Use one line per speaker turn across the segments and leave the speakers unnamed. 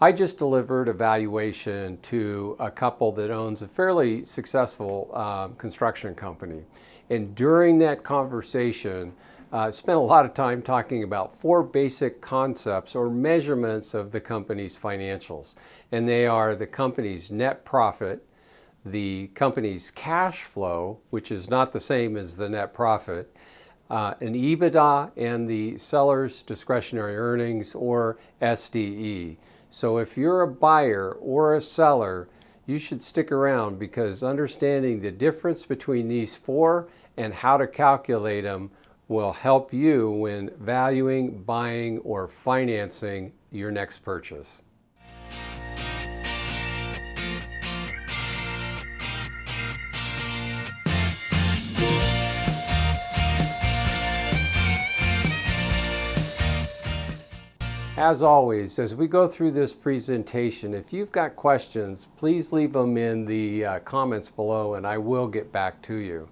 I just delivered a valuation to a couple that owns a fairly successful construction company. And during that conversation, spent a lot of time talking about four basic concepts or measurements of the company's financials. And they are the company's net profit, the company's cash flow, which is not the same as the net profit, an EBITDA, and the seller's discretionary earnings, or SDE. So if you're a buyer or a seller, you should stick around, because understanding the difference between these four and how to calculate them will help you when valuing, buying, or financing your next purchase. As always, as we go through this presentation, if you've got questions, please leave them in the comments below and I will get back to you.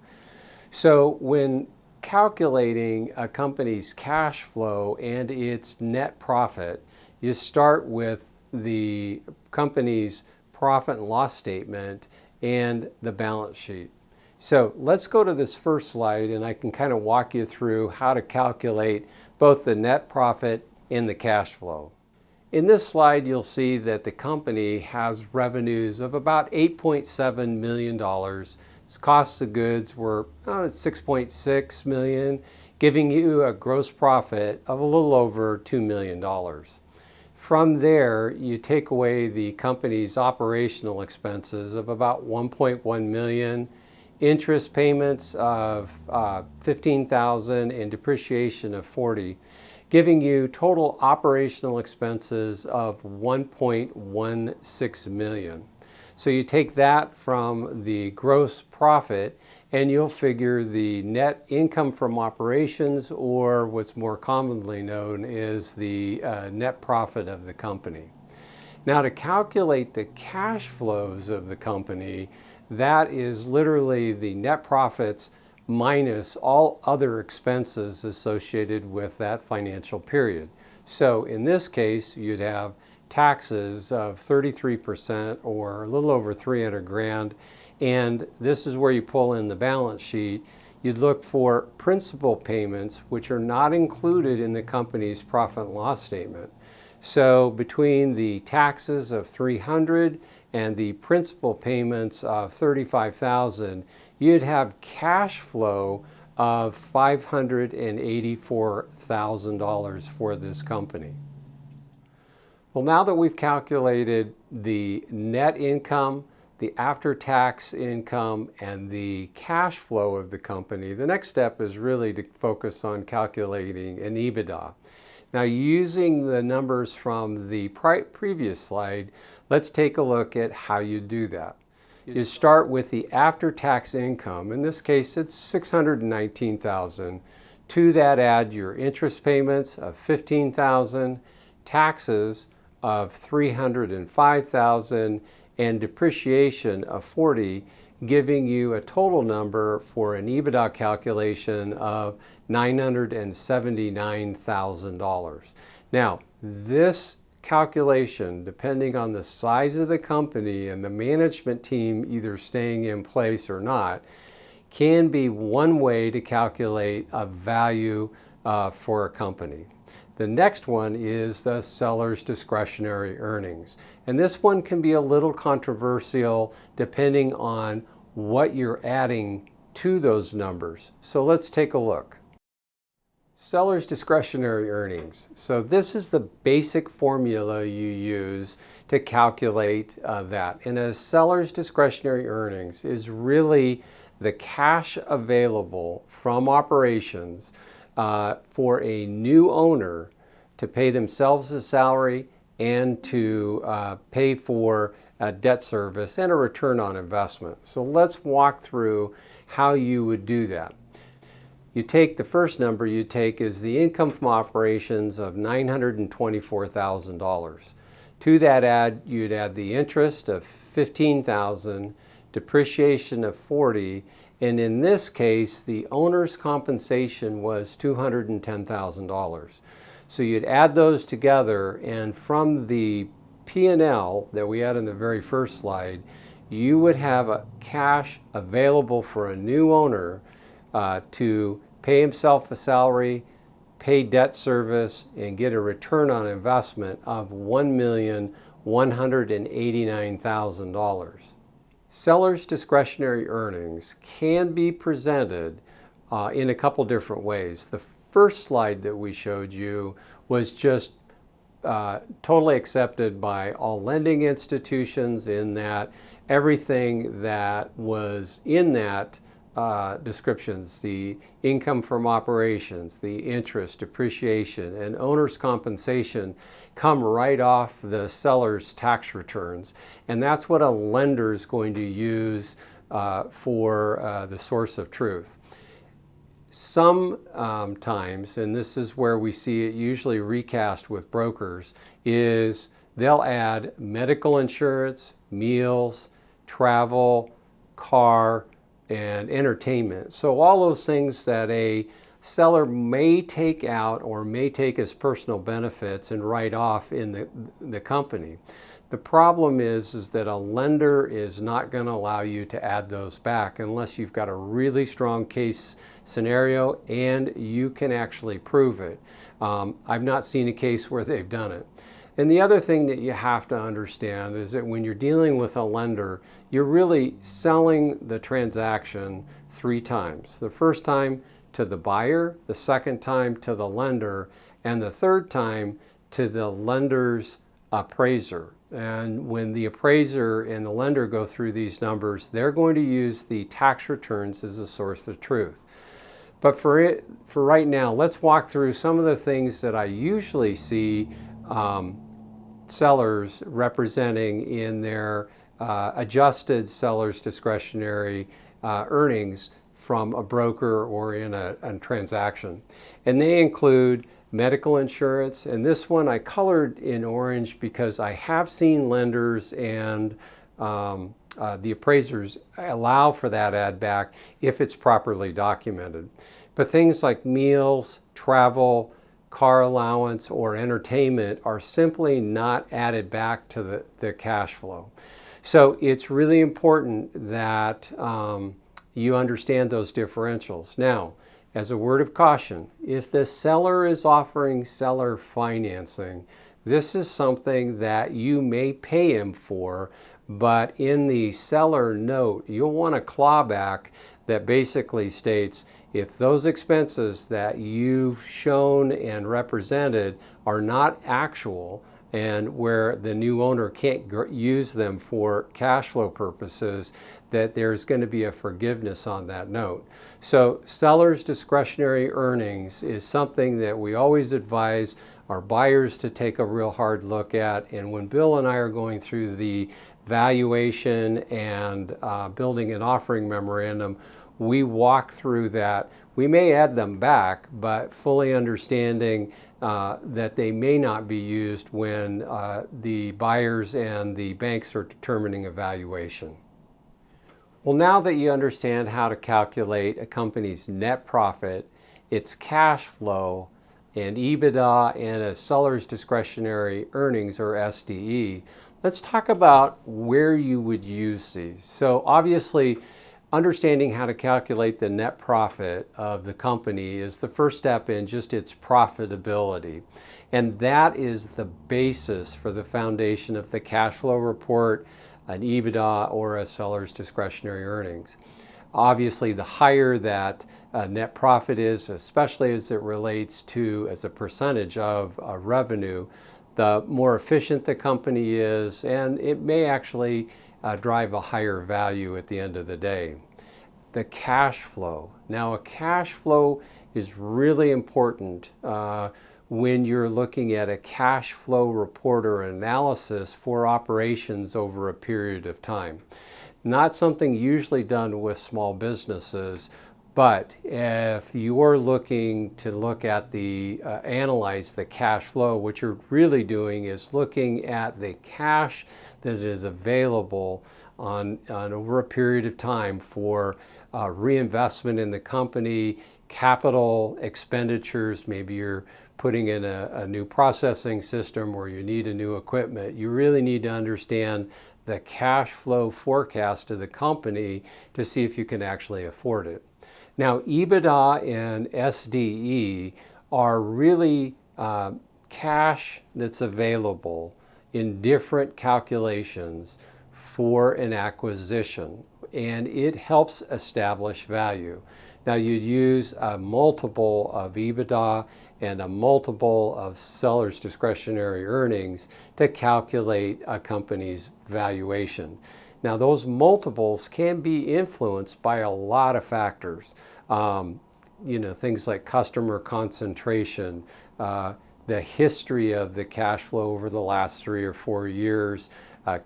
So when calculating a company's cash flow and its net profit, you start with the company's profit and loss statement and the balance sheet. So let's go to this first slide and I can kind of walk you through how to calculate both the net profit in the cash flow. In this slide, you'll see that the company has revenues of about $8.7 million. Its cost of goods were $6.6 million, giving you a gross profit of a little over $2 million. From there, you take away the company's operational expenses of about $1.1 million, interest payments of $15,000, and depreciation of $40,000. Giving you total operational expenses of $1.16 million. So you take that from the gross profit and you'll figure the net income from operations, or what's more commonly known as the net profit of the company. Now, to calculate the cash flows of the company, that is literally the net profits minus all other expenses associated with that financial period. So in this case, you'd have taxes of 33%, or a little over 300 grand. And this is where you pull in the balance sheet. You'd look for principal payments, which are not included in the company's profit and loss statement. So between the taxes of 300 and the principal payments of 35,000, you'd have cash flow of $584,000 for this company. Well, now that we've calculated the net income, the after-tax income, and the cash flow of the company, the next step is really to focus on calculating an EBITDA. Now, using the numbers from the previous slide, let's take a look at how you do that. You start with the after-tax income. In this case, it's $619,000. To that, add your interest payments of $15,000, taxes of $305,000, and depreciation of $40,000, giving you a total number for an EBITDA calculation of $979,000. Now, this calculation, depending on the size of the company and the management team either staying in place or not, can be one way to calculate a value for a company. The next one is the seller's discretionary earnings. And this one can be a little controversial depending on what you're adding to those numbers. So let's take a look. Seller's discretionary earnings. So this is the basic formula you use to calculate that. And a seller's discretionary earnings is really the cash available from operations for a new owner to pay themselves a salary and to pay for a debt service and a return on investment. So let's walk through how you would do that. You take the first number you take is the income from operations of $924,000. To that you'd add the interest of $15,000, depreciation of $40,000, and in this case, the owner's compensation was $210,000. So you'd add those together, and from the P&L that we had in the very first slide, you would have a cash available for a new owner to pay himself a salary, pay debt service, and get a return on investment of $1,189,000. Seller's discretionary earnings can be presented in a couple different ways. The first slide that we showed you was just totally accepted by all lending institutions, in that everything that was in that descriptions, the income from operations, the interest, depreciation, and owner's compensation come right off the seller's tax returns. And that's what a lender is going to use for the source of truth. Sometimes, and this is where we see it usually recast with brokers, is they'll add medical insurance, meals, travel, car, and entertainment. So all those things that a seller may take out or may take as personal benefits and write off in the company. The problem is that a lender is not going to allow you to add those back unless you've got a really strong case scenario and you can actually prove it. I've not seen a case where they've done it. And the other thing that you have to understand is that when you're dealing with a lender, you're really selling the transaction 3 times. The first time to the buyer, the second time to the lender, and the third time to the lender's appraiser. And when the appraiser and the lender go through these numbers, they're going to use the tax returns as a source of truth. But for right now, let's walk through some of the things that I usually see sellers representing in their adjusted seller's discretionary earnings from a broker or in a transaction. And they include medical insurance, and this one I colored in orange because I have seen lenders and the appraisers allow for that add back if it's properly documented. But things like meals, travel, car allowance, or entertainment are simply not added back to the cash flow. So it's really important that you understand those differentials. Now, as a word of caution, if the seller is offering seller financing, this is something that you may pay him for, but in the seller note, you'll want a clawback that basically states if those expenses that you've shown and represented are not actual, and where the new owner can't use them for cash flow purposes, that there's going to be a forgiveness on that note. So seller's discretionary earnings is something that we always advise our buyers to take a real hard look at. And when Bill and I are going through the valuation and building an offering memorandum, we walk through that. We may add them back, but fully understanding that they may not be used when the buyers and the banks are determining a valuation. Well, now that you understand how to calculate a company's net profit, its cash flow, and EBITDA and a seller's discretionary earnings, or SDE, let's talk about where you would use these. So obviously, understanding how to calculate the net profit of the company is the first step in just its profitability. And that is the basis for the foundation of the cash flow report, an EBITDA, or a seller's discretionary earnings. Obviously, the higher that net profit is, especially as it relates to as a percentage of revenue, the more efficient the company is, and it may actually drive a higher value at the end of the day. The cash flow. Now, a cash flow is really important when you're looking at a cash flow report or analysis for operations over a period of time. Not something usually done with small businesses, but if you're looking to look at analyze the cash flow, what you're really doing is looking at the cash that is available on over a period of time for reinvestment in the company, capital expenditures. Maybe you're putting in a new processing system or you need a new equipment, you really need to understand the cash flow forecast of the company to see if you can actually afford it. Now, EBITDA and SDE are really cash that's available in different calculations for an acquisition, and it helps establish value. Now, you'd use a multiple of EBITDA and a multiple of seller's discretionary earnings to calculate a company's valuation. Now, those multiples can be influenced by a lot of factors. Things like customer concentration, the history of the cash flow over the last 3 or 4 years,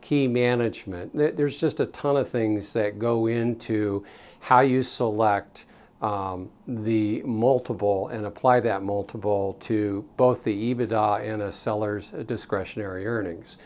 key management. There's just a ton of things that go into how you select the multiple and apply that multiple to both the EBITDA and a seller's discretionary earnings.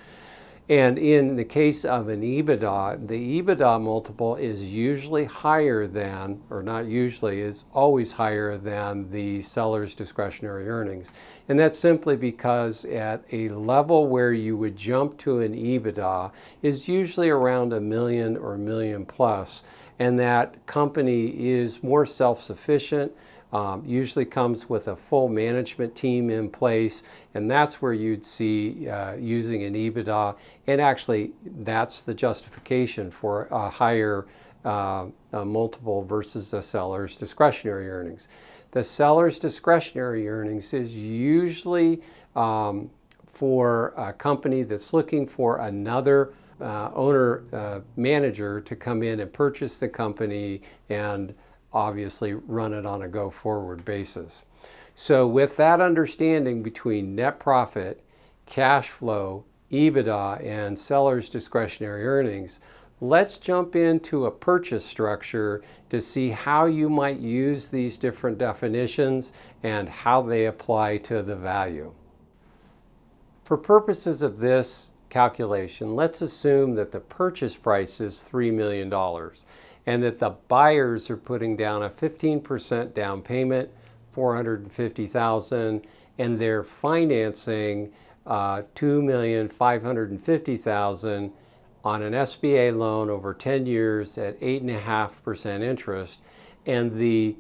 And in the case of an EBITDA, the EBITDA multiple is usually higher than, or not usually, is always higher than the seller's discretionary earnings. And that's simply because at a level where you would jump to an EBITDA is usually around $1 million or $1 million plus. And that company is more self-sufficient, usually comes with a full management team in place, and that's where you'd see using an EBITDA, and actually that's the justification for a higher multiple versus the seller's discretionary earnings. The seller's discretionary earnings is usually for a company that's looking for another owner-manager to come in and purchase the company and obviously run it on a go-forward basis. So with that understanding between net profit, cash flow, EBITDA, and seller's discretionary earnings, let's jump into a purchase structure to see how you might use these different definitions and how they apply to the value. For purposes of this calculation, let's assume that the purchase price is $3 million and that the buyers are putting down a 15% down payment, $450,000, and they're financing $2,550,000 on an SBA loan over 10 years at 8.5% interest, and the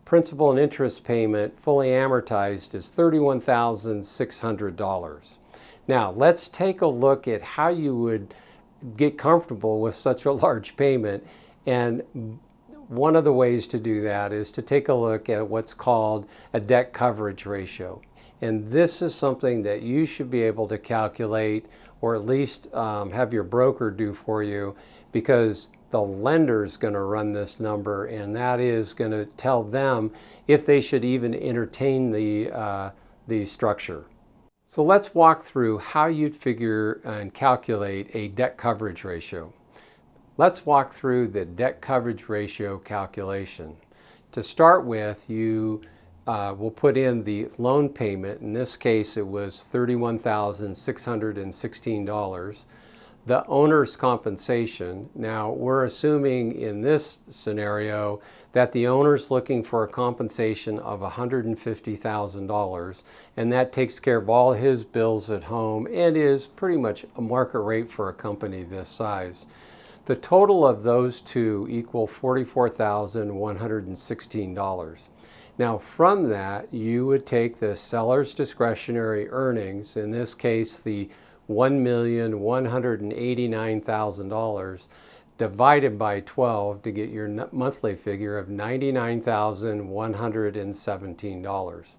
principal and interest payment fully amortized is $31,600. Now, let's take a look at how you would get comfortable with such a large payment. And one of the ways to do that is to take a look at what's called a debt coverage ratio. And this is something that you should be able to calculate, or at least have your broker do for you, because the lender's going to run this number, and that is going to tell them if they should even entertain the structure. So let's walk through how you'd figure and calculate a debt coverage ratio. Let's walk through the debt coverage ratio calculation. To start with, you will put in the loan payment. In this case, it was $31,616. The owner's compensation. Now, we're assuming in this scenario that the owner's looking for a compensation of $150,000, and that takes care of all his bills at home and is pretty much a market rate for a company this size. The total of those two equal $44,116. Now, from that, you would take the seller's discretionary earnings, in this case, the $1,189,000, divided by 12 to get your monthly figure of $99,117.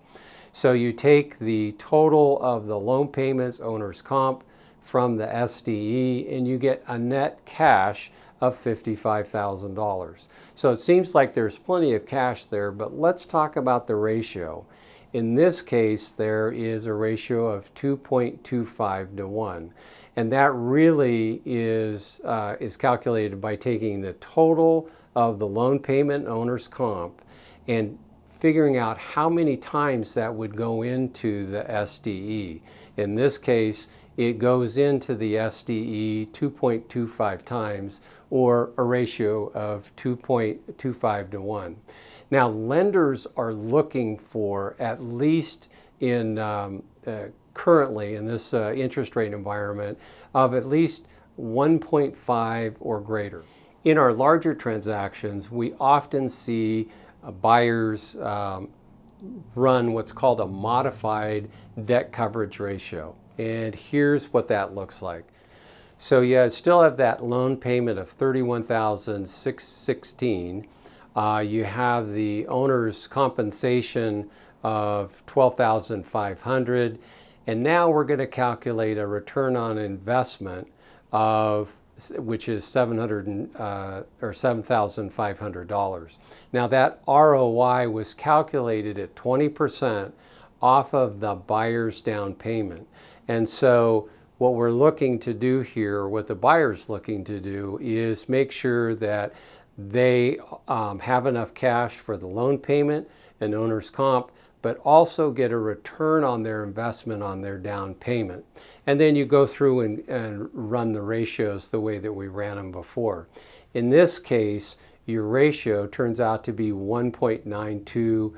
So you take the total of the loan payments, owner's comp, from the SDE, and you get a net cash of $55,000. So it seems like there's plenty of cash there, but let's talk about the ratio. In this case, there is a ratio of 2.25 to 1. And that really is calculated by taking the total of the loan payment and owner's comp and figuring out how many times that would go into the SDE. In this case, it goes into the SDE 2.25 times, or a ratio of 2.25 to 1. Now, lenders are looking for at least currently in this interest rate environment of at least 1.5 or greater. In our larger transactions, we often see buyers run what's called a modified debt coverage ratio. And here's what that looks like. So you still have that loan payment of $31,616. You have the owner's compensation of $12,500, and now we're going to calculate a return on investment of which is $7,500. Now that ROI was calculated at 20% off of the buyer's down payment, and so what we're looking to do here, what the buyer's looking to do, is make sure that they have enough cash for the loan payment and owner's comp, but also get a return on their investment on their down payment. And then you go through and run the ratios the way that we ran them before. In this case, your ratio turns out to be 1.92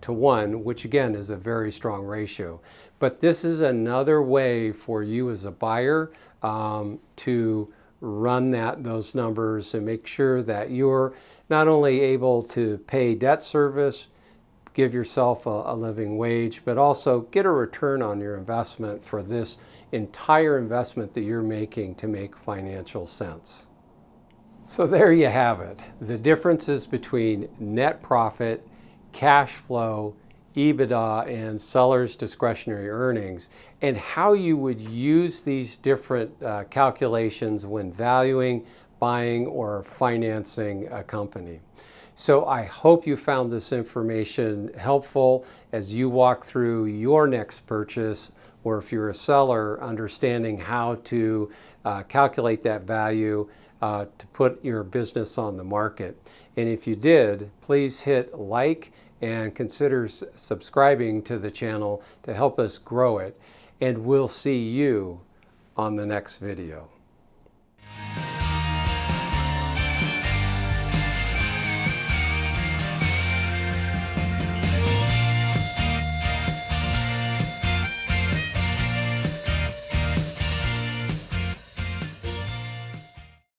to 1, which again is a very strong ratio. But this is another way for you as a buyer to run those numbers and make sure that you're not only able to pay debt service, give yourself a living wage, but also get a return on your investment for this entire investment that you're making to make financial sense. So there you have it. The differences between net profit, cash flow, EBITDA, and seller's discretionary earnings, and how you would use these different calculations when valuing, buying, or financing a company. So I hope you found this information helpful as you walk through your next purchase, or if you're a seller, understanding how to calculate that value to put your business on the market. And if you did, please hit like and consider subscribing to the channel to help us grow it. And we'll see you on the next video.